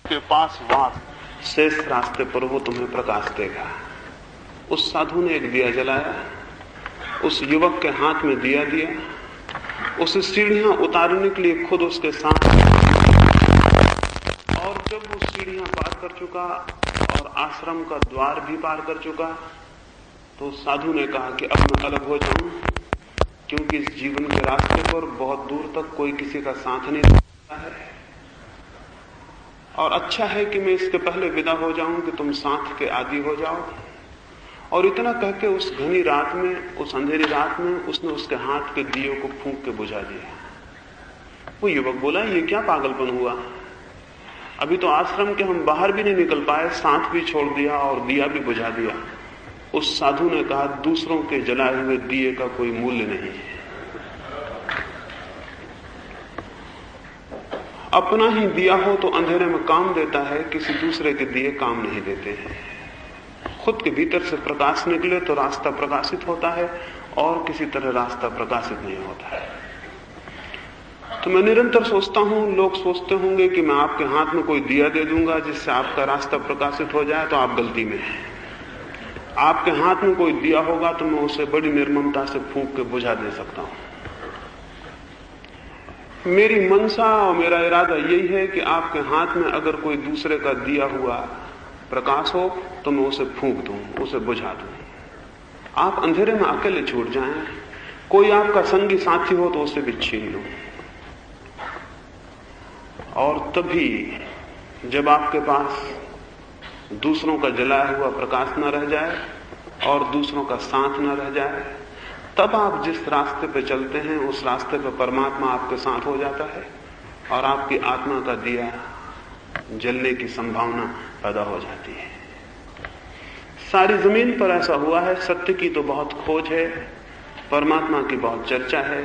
के पास वास शेष रास्ते पर वो तुम्हें प्रकाश देगा। उस साधु ने एक दिया जलाया, उस युवक के हाथ में दिया दिया, उसे सीढ़ियां उतारने के लिए खुद उसके साथ, और जब वो सीढ़ियां पार कर चुका और आश्रम का द्वार भी पार कर चुका, तो साधु ने कहा कि अब मैं अलग हो जाऊं, क्योंकि इस जीवन के रास्ते पर बहुत दूर तक कोई किसी का साथ नहीं देता है, और अच्छा है कि मैं इसके पहले विदा हो जाऊं कि तुम साथ के आदी हो जाओ। और इतना कह के उस घनी रात में, उस अंधेरी रात में उसने उसके हाथ के दियों को फूंक के बुझा दिया। वो युवक बोला, ये क्या पागलपन हुआ, अभी तो आश्रम के हम बाहर भी नहीं निकल पाए, साथ भी छोड़ दिया और दिया भी बुझा दिया। उस साधु ने कहा, दूसरों के जलाए हुए दिए का कोई मूल्य नहीं है, अपना ही दिया हो तो अंधेरे में काम देता है, किसी दूसरे के दिए काम नहीं देते हैं। खुद के भीतर से प्रकाश निकले तो रास्ता प्रकाशित होता है, और किसी तरह रास्ता प्रकाशित नहीं होता है। तो मैं निरंतर सोचता हूं, लोग सोचते होंगे कि मैं आपके हाथ में कोई दिया दे दूंगा जिससे आपका रास्ता प्रकाशित हो जाए, तो आप गलती में हैं। आपके हाथ में कोई दिया होगा तो मैं उसे बड़ी निर्ममता से फूंक के बुझा दे सकता हूं। मेरी मनसा और मेरा इरादा यही है कि आपके हाथ में अगर कोई दूसरे का दिया हुआ प्रकाश हो तो मैं उसे फूंक दूं, उसे बुझा दूं। आप अंधेरे में अकेले छूट जाएं, कोई आपका संगी साथी हो तो उसे भी छीन लो। और तभी जब आपके पास दूसरों का जलाया हुआ प्रकाश न रह जाए और दूसरों का साथ न रह जाए, तब आप जिस रास्ते पे चलते हैं उस रास्ते पे परमात्मा आपके साथ हो जाता है और आपकी आत्मा का दिया जलने की संभावना पैदा हो जाती है। सारी जमीन पर ऐसा हुआ है। सत्य की तो बहुत खोज है, परमात्मा की बहुत चर्चा है,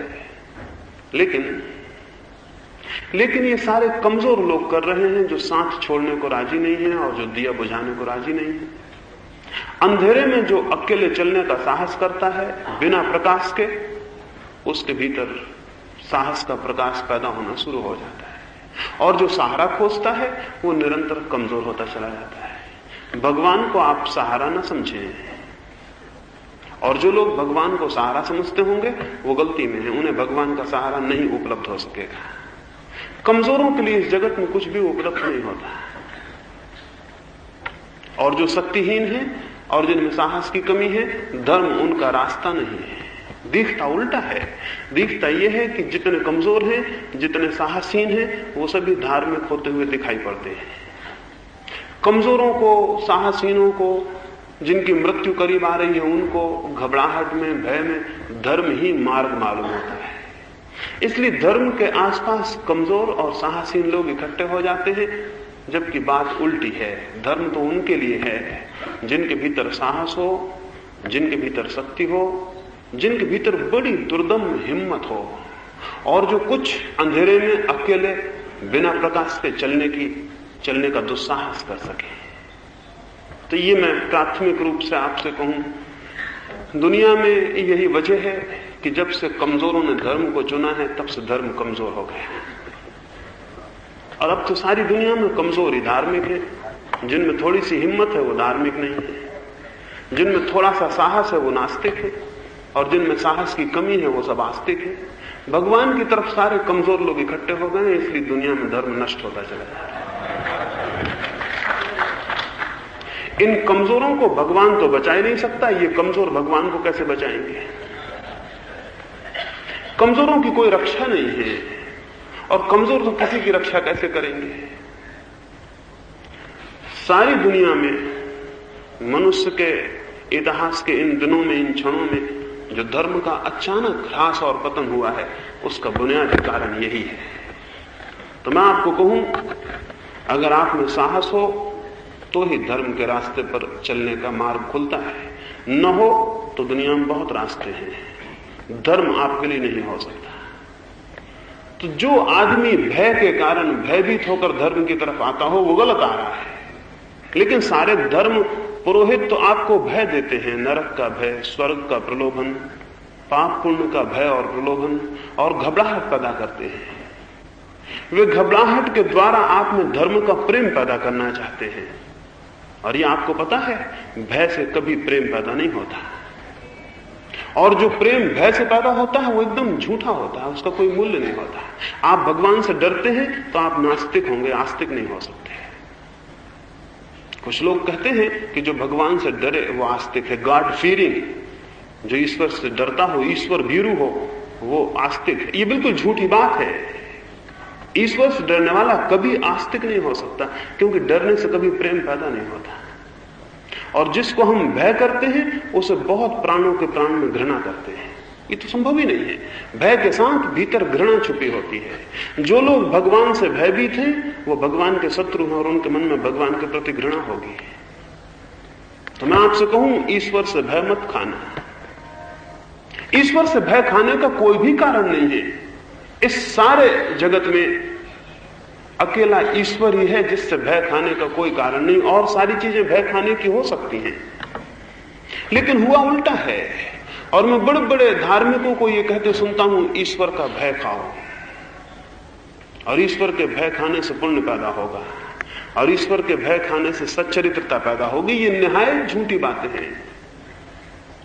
लेकिन ये सारे कमजोर लोग कर रहे हैं जो साथ छोड़ने को राजी नहीं है और जो दिया बुझाने को राजी नहीं है। अंधेरे में जो अकेले चलने का साहस करता है बिना प्रकाश के, उसके भीतर साहस का प्रकाश पैदा होना शुरू हो जाता है, और जो सहारा खोजता है वो निरंतर कमजोर होता चला जाता है। भगवान को आप सहारा न समझें, और जो लोग भगवान को सहारा समझते होंगे वो गलती में हैं, उन्हें भगवान का सहारा नहीं उपलब्ध हो सकेगा। कमजोरों के लिए इस जगत में कुछ भी उपलब्ध नहीं होता, और जो शक्तिहीन है और जिनमें साहस की कमी है, धर्म उनका रास्ता नहीं है। दिखता उल्टा है। दिखता यह है कि जितने कमजोर हैं, जितने साहसहीन हैं, वो सभी धार्मिक होते हुए दिखाई पड़ते हैं। कमजोरों को, साहसहीनों को, जिनकी मृत्यु करीब आ रही है, उनको घबराहट में, भय में धर्म ही मार्ग मालूम होता है। इसलिए धर्म के आसपास कमजोर और साहसहीन लोग इकट्ठे हो जाते हैं, जबकि बात उल्टी है। धर्म तो उनके लिए है जिनके भीतर साहस हो, जिनके भीतर शक्ति हो, जिनके भीतर बड़ी दुर्दम हिम्मत हो, और जो कुछ अंधेरे में अकेले बिना प्रकाश के चलने का दुस्साहस कर सके। तो ये मैं प्राथमिक रूप से आपसे कहूं, दुनिया में यही वजह है कि जब से कमजोरों ने धर्म को चुना है तब से धर्म कमजोर हो गया। और अब तो सारी दुनिया में कमजोर ही धार्मिक है। जिनमें थोड़ी सी हिम्मत है वो धार्मिक नहीं है, जिनमें थोड़ा सा साहस है वो नास्तिक है, और जिनमें साहस की कमी है वो सब आस्तिक है। भगवान की तरफ सारे कमजोर लोग इकट्ठे हो गए, इसलिए दुनिया में धर्म नष्ट होता चला जा रहा है। इन कमजोरों को भगवान तो बचा ही नहीं सकता, ये कमजोर भगवान को कैसे बचाएंगे? कमजोरों की कोई रक्षा नहीं है, और कमजोर तो किसी की रक्षा कैसे करेंगे? सारी दुनिया में मनुष्य के इतिहास के इन दिनों में, इन क्षणों में जो धर्म का अचानक ह्रास और पतन हुआ है, उसका बुनियादी कारण यही है। तो मैं आपको कहूं, अगर आप में साहस हो तो ही धर्म के रास्ते पर चलने का मार्ग खुलता है, न हो तो दुनिया में बहुत रास्ते हैं, धर्म आपके लिए नहीं हो सकता। तो जो आदमी भय के कारण भयभीत होकर धर्म की तरफ आता हो वो गलत आ रहा है। लेकिन सारे धर्म पुरोहित तो आपको भय देते हैं, नरक का भय, स्वर्ग का प्रलोभन, पाप पुण्य का भय और प्रलोभन, और घबराहट पैदा करते हैं। वे घबराहट के द्वारा आप में धर्म का प्रेम पैदा करना चाहते हैं। और ये आपको पता है, भय से कभी प्रेम पैदा नहीं होता। और जो प्रेम भय से पैदा होता है वो एकदम झूठा होता है, उसका कोई मूल्य नहीं होता। आप भगवान से डरते हैं तो आप नास्तिक होंगे, आस्तिक नहीं हो सकते। कुछ लोग कहते हैं कि जो भगवान से डरे वो आस्तिक है, गॉड फीयरिंग। जो ईश्वर से डरता हो, ईश्वर भीरू हो, वो आस्तिक है। ये बिल्कुल झूठी बात है। ईश्वर से डरने वाला कभी आस्तिक नहीं हो सकता, क्योंकि डरने से कभी प्रेम पैदा नहीं होता। और जिसको हम भय करते हैं उसे बहुत प्राणों के प्राण में घृणा करते हैं। ये तो संभव ही नहीं है। भय के साथ भीतर घृणा छुपी होती है। जो लोग भगवान से भयभीत हैं वो भगवान के शत्रु हैं और उनके मन में भगवान के प्रति घृणा होगी। तो मैं आपसे कहूं, ईश्वर से भय मत खाना। ईश्वर से भय खाने का कोई भी कारण नहीं है। इस सारे जगत में अकेला ईश्वर ही है जिससे भय खाने का कोई कारण नहीं। और सारी चीजें भय खाने की हो सकती हैं, लेकिन हुआ उल्टा है। और मैं बड़े बड़े धार्मिकों को यह कहते सुनता हूं, ईश्वर का भय खाओ, और ईश्वर के भय खाने से पुण्य पैदा होगा, और ईश्वर के भय खाने से सच्चरित्रता पैदा होगी। ये निहायत झूठी बातें हैं।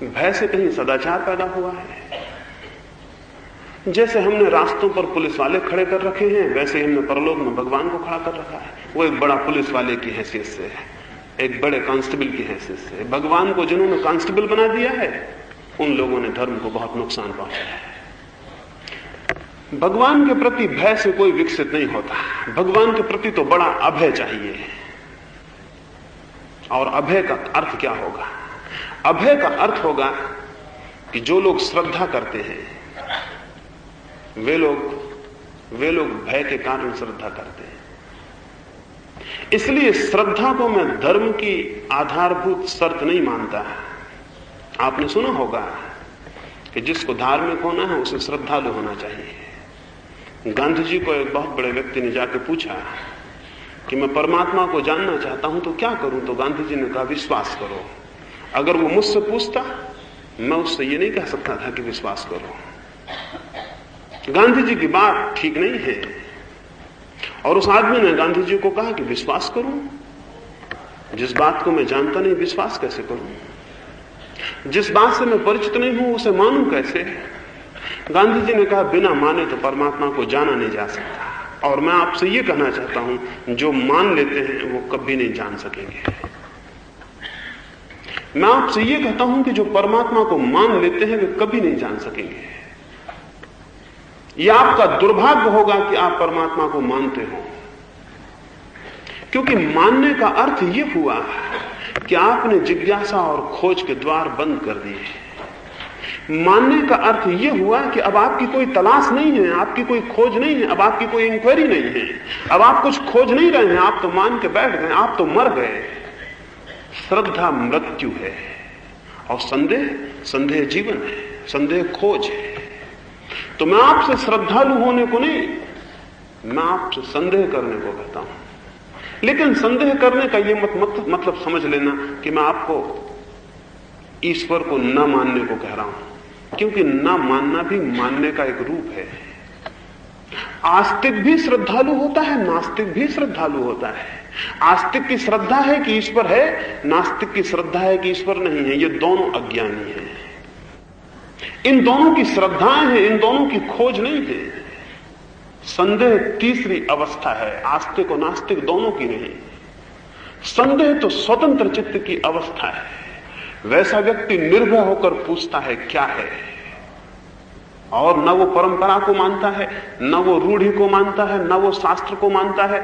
भय से कहीं सदाचार पैदा हुआ है? जैसे हमने रास्तों पर पुलिस वाले खड़े कर रखे हैं, वैसे ही हमने परलोक में भगवान को खड़ा कर रखा है। वो एक बड़ा पुलिस वाले की हैसियत से, एक बड़े कांस्टेबल की हैसियत से। भगवान को जिन्होंने कांस्टेबल बना दिया है, उन लोगों ने धर्म को बहुत नुकसान पहुंचाया है। भगवान के प्रति भय से कोई विकसित नहीं होता। भगवान के प्रति तो बड़ा अभय चाहिए। और अभय का अर्थ क्या होगा? अभय का अर्थ होगा कि जो लोग श्रद्धा करते हैं वे लोग भय के कारण श्रद्धा करते हैं। इसलिए श्रद्धा को मैं धर्म की आधारभूत शर्त नहीं मानता। आपने सुना होगा कि जिसको धार्मिक होना है उसे श्रद्धालु होना चाहिए। गांधी जी को एक बहुत बड़े व्यक्ति ने जाकर पूछा कि मैं परमात्मा को जानना चाहता हूं तो क्या करूं? तो गांधी जी ने कहा, विश्वास करो। अगर वो मुझसे पूछता, मैं उससे ये नहीं कह सकता था कि विश्वास करो। गांधी जी की बात ठीक नहीं है। और उस आदमी ने गांधी जी को कहा कि विश्वास करूं? जिस बात को मैं जानता नहीं, विश्वास कैसे करूं? जिस बात से मैं परिचित नहीं हूं, उसे मानूं कैसे? गांधी जी ने कहा, बिना माने तो परमात्मा को जाना नहीं जा सकता। और मैं आपसे ये कहना चाहता हूं, जो मान लेते हैं वो कभी नहीं जान सकेंगे। मैं आपसे ये कहता हूं कि जो परमात्मा को मान लेते हैं वे कभी नहीं जान सकेंगे। यह आपका दुर्भाग्य होगा कि आप परमात्मा को मानते हो, क्योंकि मानने का अर्थ यह हुआ कि आपने जिज्ञासा और खोज के द्वार बंद कर दिए। मानने का अर्थ यह हुआ कि अब आपकी कोई तलाश नहीं है, आपकी कोई खोज नहीं है, अब आपकी कोई इंक्वायरी नहीं है, अब आप कुछ खोज नहीं रहे हैं, आप तो मान के बैठ गए, आप तो मर गए। श्रद्धा मृत्यु है और संदेह जीवन है, संदेह खोज है। तो मैं आपसे श्रद्धालु होने को नहीं, मैं आपसे संदेह करने को कहता हूं। लेकिन संदेह करने का यह मतलब समझ लेना कि मैं आपको ईश्वर को न मानने को कह रहा हूं, क्योंकि न मानना भी मानने का एक रूप है। आस्तिक भी श्रद्धालु होता है, नास्तिक भी श्रद्धालु होता है। आस्तिक की श्रद्धा है कि ईश्वर है, नास्तिक की श्रद्धा है कि ईश्वर नहीं है। ये दोनों अज्ञानी हैं। इन दोनों की श्रद्धाएं हैं, इन दोनों की खोज नहीं है। संदेह तीसरी अवस्था है, आस्तिक और नास्तिक दोनों की नहीं। संदेह तो स्वतंत्र चित्त की अवस्था है। वैसा व्यक्ति निर्भय होकर पूछता है क्या है, और न वो परंपरा को मानता है, न वो रूढ़ी को मानता है, न वो शास्त्र को मानता है।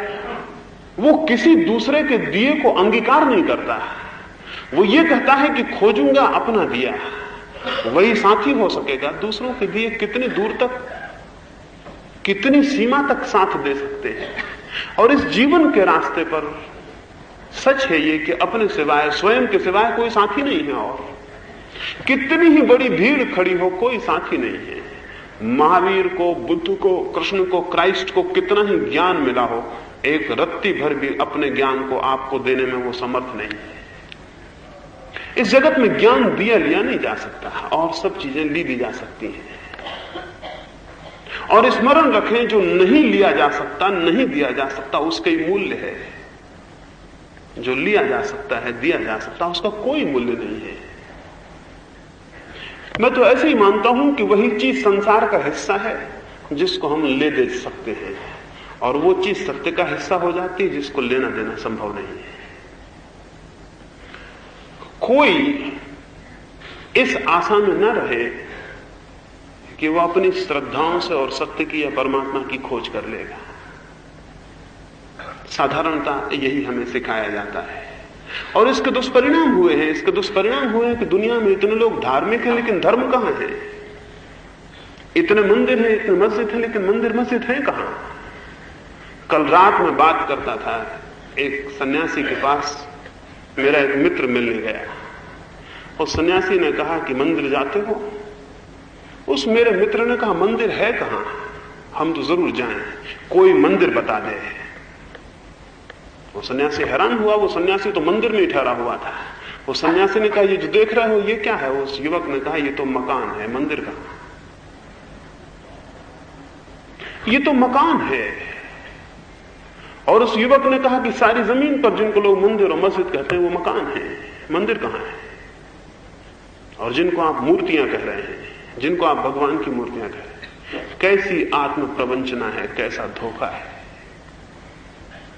वो किसी दूसरे के दिए को अंगीकार नहीं करता। वो ये कहता है कि खोजूंगा अपना दिया, वही साथी हो सकेगा। दूसरों के दिए कितनी दूर तक, कितनी सीमा तक साथ दे सकते हैं। और इस जीवन के रास्ते पर सच है ये कि अपने सिवाय, स्वयं के सिवाय कोई साथी नहीं है। और कितनी ही बड़ी भीड़ खड़ी हो, कोई साथी नहीं है। महावीर को, बुद्ध को, कृष्ण को, क्राइस्ट को कितना ही ज्ञान मिला हो, एक रत्ती भर भी अपने ज्ञान को आपको देने में वो समर्थ नहीं है। इस जगत में ज्ञान दिया लिया नहीं जा सकता, और सब चीजें ली भी जा सकती हैं। और स्मरण रखें, जो नहीं लिया जा सकता, नहीं दिया जा सकता, उसका ही मूल्य है। जो लिया जा सकता है, दिया जा सकता, उसका कोई मूल्य नहीं है। मैं तो ऐसे ही मानता हूं कि वही चीज संसार का हिस्सा है जिसको हम ले दे सकते हैं, और वो चीज सत्य का हिस्सा हो जाती है जिसको लेना देना संभव नहीं है। कोई इस आशा में न रहे कि वो अपनी श्रद्धाओं से और सत्य की या परमात्मा की खोज कर लेगा। साधारणता यही हमें सिखाया जाता है, और इसके दुष्परिणाम हुए हैं। इसके दुष्परिणाम हुए हैं कि दुनिया में इतने लोग धार्मिक हैं, लेकिन धर्म कहां है? इतने मंदिर हैं, इतने मस्जिद हैं, लेकिन मंदिर मस्जिद हैं कहां? कल रात में बात करता था, एक सन्यासी के पास मेरा एक मित्र मिलने गया। उस सन्यासी ने कहा कि मंदिर जाते हो? उस मेरे मित्र ने कहा, मंदिर है कहां? हम तो जरूर जाएं, कोई मंदिर बता दे। वो सन्यासी हैरान हुआ। वो सन्यासी तो मंदिर में ही ठहरा हुआ था। वो सन्यासी ने कहा, ये जो देख रहे हो ये क्या है? उस युवक ने कहा, ये तो मकान है, मंदिर कहां? ये तो मकान है। और उस युवक ने कहा कि सारी जमीन पर जिनको लोग मंदिर और मस्जिद कहते हैं वो मकान है, मंदिर कहां है? और जिनको आप मूर्तियां कह रहे हैं, जिनको आप भगवान की मूर्तियां कह रहे हैं, कैसी आत्म प्रवंचना है, कैसा धोखा है।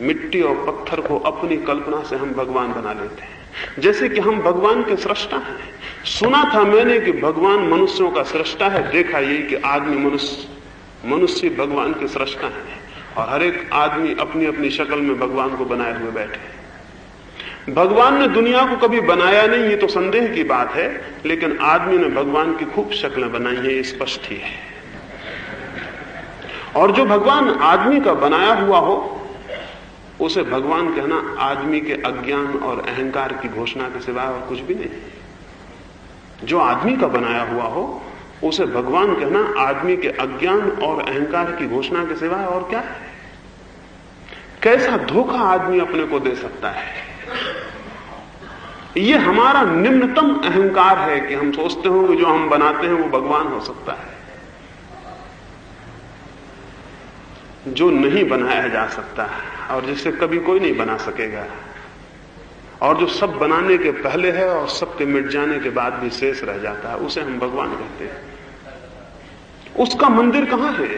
मिट्टी और पत्थर को अपनी कल्पना से हम भगवान बना लेते हैं, जैसे कि हम भगवान के सृष्टा हैं। सुना था मैंने कि भगवान मनुष्यों का सृष्टा है, देखा यही कि आदमी मनुष्य भगवान के सृष्टा है, और हर एक आदमी अपनी अपनी शक्ल में भगवान को बनाए हुए बैठे। भगवान ने दुनिया को कभी बनाया नहीं, ये तो संदेह की बात है, लेकिन आदमी ने भगवान की खूब शक्लें बनाई है, ये स्पष्ट ही है। और जो भगवान आदमी का बनाया हुआ हो, उसे भगवान कहना आदमी के अज्ञान और अहंकार की घोषणा के सिवाय और कुछ भी नहीं। जो आदमी का बनाया हुआ हो, उसे भगवान कहना आदमी के अज्ञान और अहंकार की घोषणा के सिवाय और क्या है? कैसा धोखा आदमी अपने को दे सकता है। यह हमारा निम्नतम अहंकार है कि हम सोचते हो कि जो हम बनाते हैं वो भगवान हो सकता है। जो नहीं बनाया जा सकता और जिसे कभी कोई नहीं बना सकेगा, और जो सब बनाने के पहले है और सबके मिट जाने के बाद भी शेष रह जाता है, उसे हम भगवान कहते हैं। उसका मंदिर कहां है,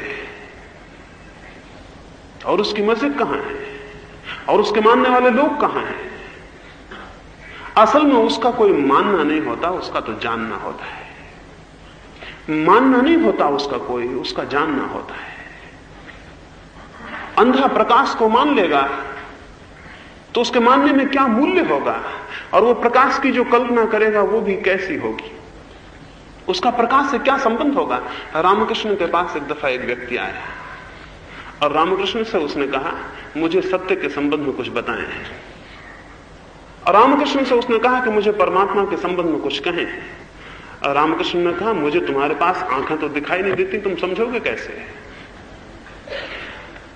और उसकी मस्जिद कहां है, और उसके मानने वाले लोग कहां हैं? असल में उसका कोई मानना नहीं होता, उसका तो जानना होता है। मानना नहीं होता उसका कोई, उसका जानना होता है। अंधा प्रकाश को मान लेगा तो उसके मानने में क्या मूल्य होगा, और वो प्रकाश की जो कल्पना करेगा वो भी कैसी होगी, उसका प्रकाश से क्या संबंध होगा। रामकृष्ण के पास एक दफा एक व्यक्ति आया और रामकृष्ण से उसने कहा, मुझे सत्य के संबंध में कुछ बताएं। और रामकृष्ण से उसने कहा कि मुझे परमात्मा के संबंध में कुछ कहें। और रामकृष्ण ने कहा, मुझे तुम्हारे पास आंखें तो दिखाई नहीं देती, तुम समझोगे कैसे?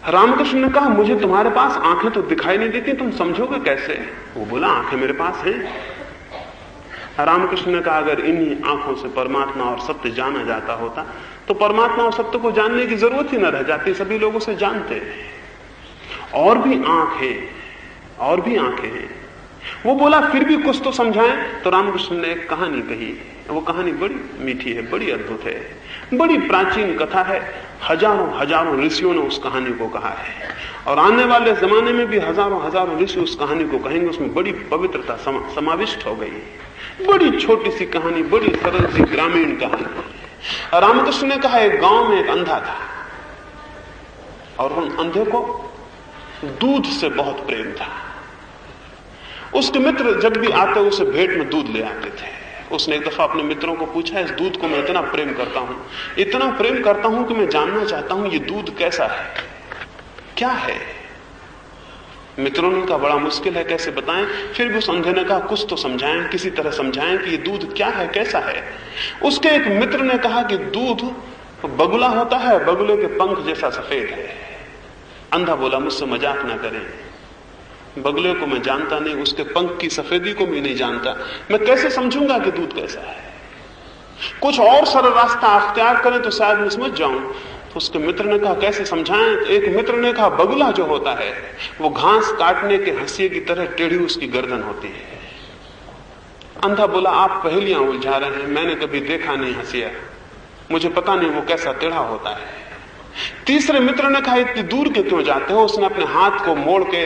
रामकृष्ण ने कहा, मुझे तुम्हारे पास आंखें तो दिखाई नहीं देती, तुम समझोगे कैसे? वो बोला, आंखें मेरे पास हैं। रामकृष्ण ने कहा, अगर इन्हीं आंखों से परमात्मा और सत्य जाना जाता होता तो परमात्मा और सत्य को जानने की जरूरत ही न रह जाती, सभी लोग उसे जानते हैं। और भी आंख है, और भी आंखें हैं। वो बोला, फिर भी कुछ तो समझाएं। तो रामकृष्ण ने एक कहानी कही। वो कहानी बड़ी मीठी है, बड़ी अद्भुत है, बड़ी प्राचीन कथा है। हजारों हजारों ऋषियों ने उस कहानी को कहा है, और आने वाले जमाने में भी हजारों हजारों ऋषि उस कहानी को कहेंगे। उसमें बड़ी पवित्रता समाविष्ट हो गई। बड़ी छोटी सी कहानी, बड़ी सरल सी ग्रामीण कहानी। रामकृष्ण ने कहा, एक गांव में एक अंधा था, और उन अंधे को दूध से बहुत प्रेम था। उसके मित्र जब भी आते उसे भेंट में दूध ले आते थे। उसने एक दफा अपने मित्रों को पूछा, इस दूध को मैं इतना प्रेम करता हूं, इतना प्रेम करता हूं कि मैं जानना चाहता हूं ये दूध कैसा है, क्या है? मित्रों ने कहा, बड़ा मुश्किल है, कैसे बताएं? फिर भी उस अंधे ने कहा, कुछ तो समझाएं, किसी तरह समझाएं कि ये दूध क्या है, कैसा है। उसके एक मित्र ने कहा कि दूध बगुला होता है, बगुले के पंख जैसा सफेद है। अंधा बोला, मुझसे मजाक ना करें, बगुले को मैं जानता नहीं, उसके पंख की सफेदी को मैं नहीं जानता, मैं कैसे समझूंगा कि दूध कैसा है? कुछ और सरल रास्ता अख्तियार करें तो शायद मैं समझ जाऊं। तो उसके मित्र ने कहा कैसे समझाएं? तो एक मित्र ने कहा बगुला जो होता है वो घास काटने के हंसिए की तरह टेढ़ी उसकी गर्दन होती है। अंधा बोला आप पहेलियां उलझा रहे हैं, मैंने कभी देखा नहीं हंसिया, मुझे पता नहीं वो कैसा टेढ़ा होता है। तीसरे मित्र ने कहा इतनी दूर के क्यों जाते हो? उसने अपने हाथ को मोड़ के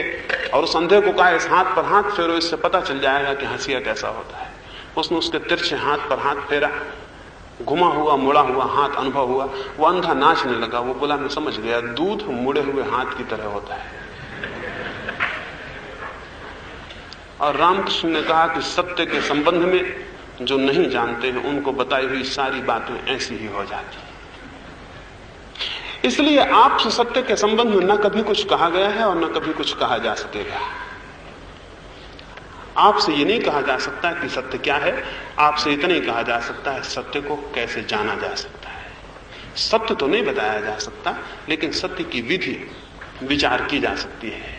और उस अंधे को कहा इस हाथ पर हाथ फेरो, इससे पता चल जाएगा कि हंसिया कैसा होता है। उसने उसके तिरछे हाथ पर हाथ फेरा, घुमा हुआ मुड़ा हुआ हाथ अनुभव हुआ। वो अंधा नाचने लगा। वो बोला मैं समझ गया, दूध मुड़े हुए हाथ की तरह होता है। और रामकृष्ण ने कहा कि सत्य के संबंध में जो नहीं जानते हैं उनको बताई हुई सारी बातें ऐसी ही हो जाती। इसलिए आपसे सत्य के संबंध में न कभी कुछ कहा गया है और न कभी कुछ कहा जा सकेगा। आपसे ये नहीं कहा जा सकता कि सत्य क्या है, आपसे इतना ही कहा जा सकता है सत्य को कैसे जाना जा सकता है। सत्य तो नहीं बताया जा सकता, लेकिन सत्य की विधि विचार की जा सकती है।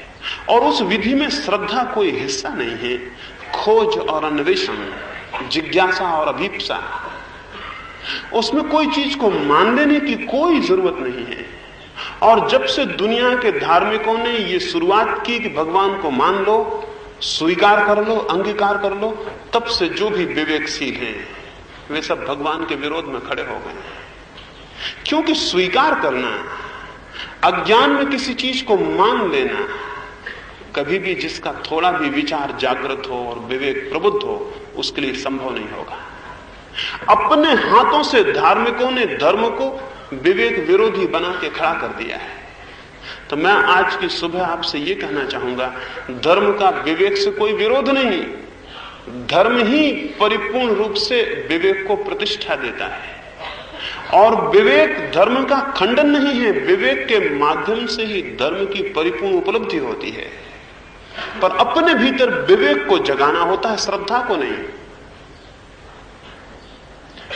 और उस विधि में श्रद्धा कोई हिस्सा नहीं है, खोज और अन्वेषण, जिज्ञासा और अभीप्सा। उसमें कोई चीज को मान लेने की कोई जरूरत नहीं है। और जब से दुनिया के धार्मिकों ने ये शुरुआत की कि भगवान को मान लो, स्वीकार कर लो, अंगीकार कर लो, तब से जो भी विवेकशील हैं वे सब भगवान के विरोध में खड़े हो गए। क्योंकि स्वीकार करना, अज्ञान में किसी चीज को मान लेना, कभी भी जिसका थोड़ा भी विचार जागृत हो और विवेक प्रबुद्ध हो उसके लिए संभव नहीं होगा। अपने हाथों से धार्मिकों ने धर्म को विवेक विरोधी बना के खड़ा कर दिया है। तो मैं आज की सुबह आपसे यह कहना चाहूंगा, धर्म का विवेक से कोई विरोध नहीं, धर्म ही परिपूर्ण रूप से विवेक को प्रतिष्ठा देता है। और विवेक धर्म का खंडन नहीं है, विवेक के माध्यम से ही धर्म की परिपूर्ण उपलब्धि होती है। पर अपने भीतर विवेक को जगाना होता है, श्रद्धा को नहीं।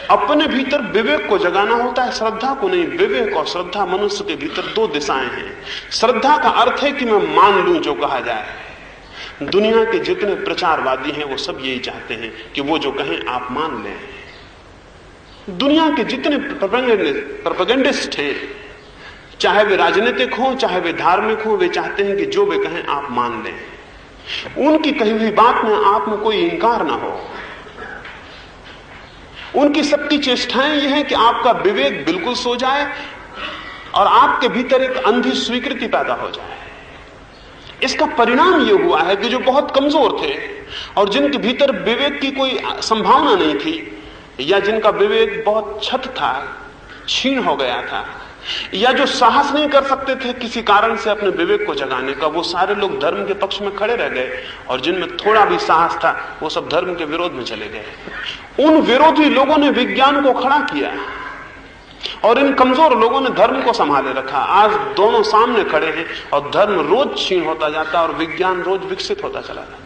अपने भीतर विवेक को जगाना होता है, श्रद्धा को नहीं। विवेक और श्रद्धा मनुष्य के भीतर दो दिशाएं हैं। श्रद्धा का अर्थ है कि मैं मान लूं जो कहा जाए। दुनिया के जितने प्रचारवादी हैं वो सब यही चाहते हैं कि वो जो कहें आप मान लें। दुनिया के जितने प्रोपेगेंडिस्ट हैं, चाहे वे राजनीतिक हों चाहे वे धार्मिक हों, वे चाहते हैं कि जो वे कहें आप मान लें। उनकी कही हुई बात में आप में कोई इंकार ना हो। उनकी सबकी चेष्टाएं यह है कि आपका विवेक बिल्कुल सो जाए और आपके भीतर एक अंधी स्वीकृति पैदा हो जाए। इसका परिणाम यह हुआ है कि जो बहुत कमजोर थे और जिनके भीतर विवेक की कोई संभावना नहीं थी, या जिनका विवेक बहुत छत था, क्षीण हो गया था, या जो साहस नहीं कर सकते थे किसी कारण से अपने विवेक को जगाने का, वो सारे लोग धर्म के पक्ष में खड़े रह गए। और जिनमें थोड़ा भी साहस था वो सब धर्म के विरोध में चले गए। उन विरोधी लोगों ने विज्ञान को खड़ा किया और इन कमजोर लोगों ने धर्म को संभाले रखा। आज दोनों सामने खड़े हैं और धर्म रोज क्षीण होता जाता है और विज्ञान रोज विकसित होता चला जाता है।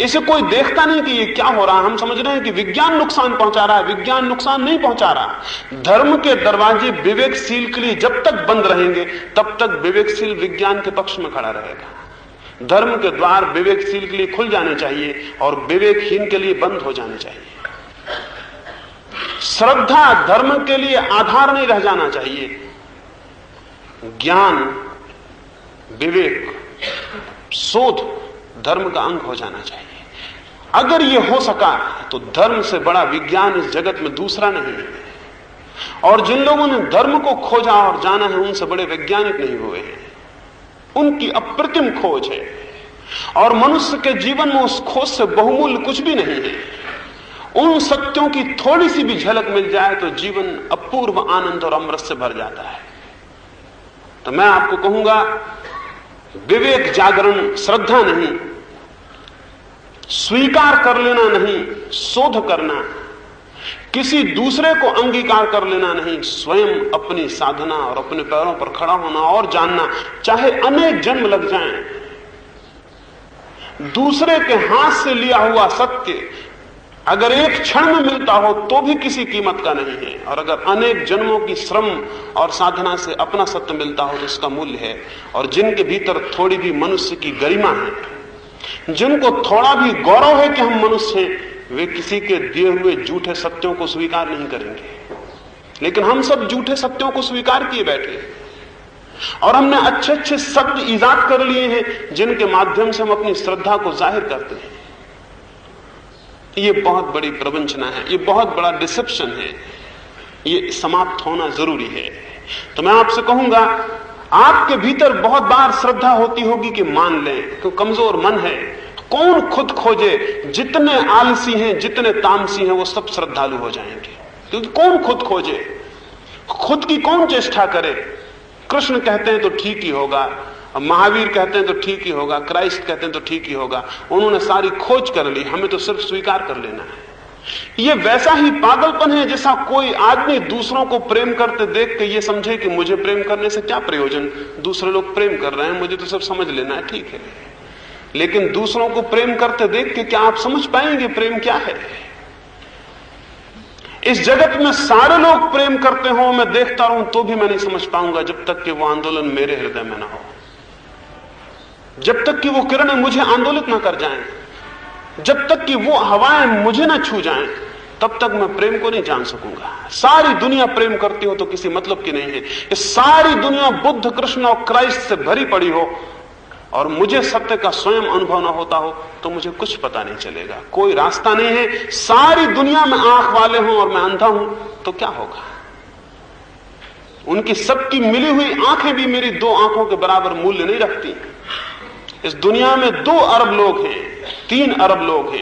इसे कोई देखता नहीं कि ये क्या हो रहा है। हम समझ रहे हैं कि विज्ञान नुकसान पहुंचा रहा है। विज्ञान नुकसान नहीं पहुंचा रहा। धर्म के दरवाजे विवेकशील के लिए जब तक बंद रहेंगे तब तक विवेकशील विज्ञान के पक्ष में खड़ा रहेगा। धर्म के द्वार विवेकशील के लिए खुल जाने चाहिए और विवेकहीन के लिए बंद हो जाने चाहिए। श्रद्धा धर्म के लिए आधार नहीं रह जाना चाहिए। ज्ञान, विवेक, शोध धर्म का अंग हो जाना चाहिए। अगर यह हो सका तो धर्म से बड़ा विज्ञान इस जगत में दूसरा नहीं है। और जिन लोगों ने धर्म को खोजा और जाना है उनसे बड़े वैज्ञानिक नहीं हुए हैं। उनकी अप्रतिम खोज है और मनुष्य के जीवन में उस खोज से बहुमूल्य कुछ भी नहीं है। उन सत्यों की थोड़ी सी भी झलक मिल जाए तो जीवन अपूर्व आनंद और अमृत से भर जाता है। तो मैं आपको कहूंगा, विवेक जागरण श्रद्धा नहीं, स्वीकार कर लेना नहीं, शोध करना, किसी दूसरे को अंगीकार कर लेना नहीं, स्वयं अपनी साधना और अपने पैरों पर खड़ा होना और जानना, चाहे अनेक जन्म लग जाएं। दूसरे के हाथ से लिया हुआ सत्य अगर एक क्षण में मिलता हो तो भी किसी कीमत का नहीं है, और अगर अनेक जन्मों की श्रम और साधना से अपना सत्य मिलता हो तो इसका मूल्य है। और जिनके भीतर थोड़ी भी मनुष्य की गरिमा है, जिनको थोड़ा भी गौरव है कि हम मनुष्य हैं, वे किसी के दिए हुए झूठे सत्यों को स्वीकार नहीं करेंगे। लेकिन हम सब झूठे सत्यों को स्वीकार किए बैठे हैं और हमने अच्छे अच्छे शब्द ईजाद कर लिए हैं जिनके माध्यम से हम अपनी श्रद्धा को जाहिर करते हैं। ये बहुत बड़ी प्रवंचना है, ये बहुत बड़ा डिसेप्शन है, ये समाप्त होना जरूरी है। तो मैं आपसे कहूंगा, आपके भीतर बहुत बार श्रद्धा होती होगी कि मान लें कि कमजोर मन है। कौन खुद खोजे? जितने आलसी हैं, जितने तामसी हैं, वो सब श्रद्धालु हो जाएंगे। क्योंकि कौन खुद खोजे? खुद की कौन चेष्टा करे? कृष्ण कहते हैं तो ठीक ही होगा, महावीर कहते हैं तो ठीक ही होगा, क्राइस्ट कहते हैं तो ठीक ही होगा। उन्होंने सारी खोज कर ली, हमें तो सिर्फ स्वीकार कर लेना है। ये वैसा ही पागलपन है जैसा कोई आदमी दूसरों को प्रेम करते देख के ये समझे कि मुझे प्रेम करने से क्या प्रयोजन, दूसरे लोग प्रेम कर रहे हैं, मुझे तो सब समझ लेना है, ठीक है। लेकिन दूसरों को प्रेम करते देख के क्या आप समझ पाएंगे प्रेम क्या है? इस जगत में सारे लोग प्रेम करते हो, मैं देखता रहूं तो भी मैं नहीं समझ पाऊंगा जब तक कि वो आंदोलन मेरे हृदय में ना हो, जब तक कि वो किरणें मुझे आंदोलित ना कर जाएं, जब तक कि वो हवाएं मुझे ना छू जाएं, तब तक मैं प्रेम को नहीं जान सकूंगा। सारी दुनिया प्रेम करती हो तो किसी मतलब की नहीं है। ये सारी दुनिया बुद्ध, कृष्ण और क्राइस्ट से भरी पड़ी हो और मुझे सत्य का स्वयं अनुभव ना होता हो तो मुझे कुछ पता नहीं चलेगा, कोई रास्ता नहीं है। सारी दुनिया में आंख वाले हों और मैं अंधा हूं तो क्या होगा? उनकी सबकी मिली हुई आंखें भी मेरी 2 आंखों के बराबर मूल्य नहीं रखती। इस दुनिया में 2 अरब लोग हैं, 3 अरब लोग हैं,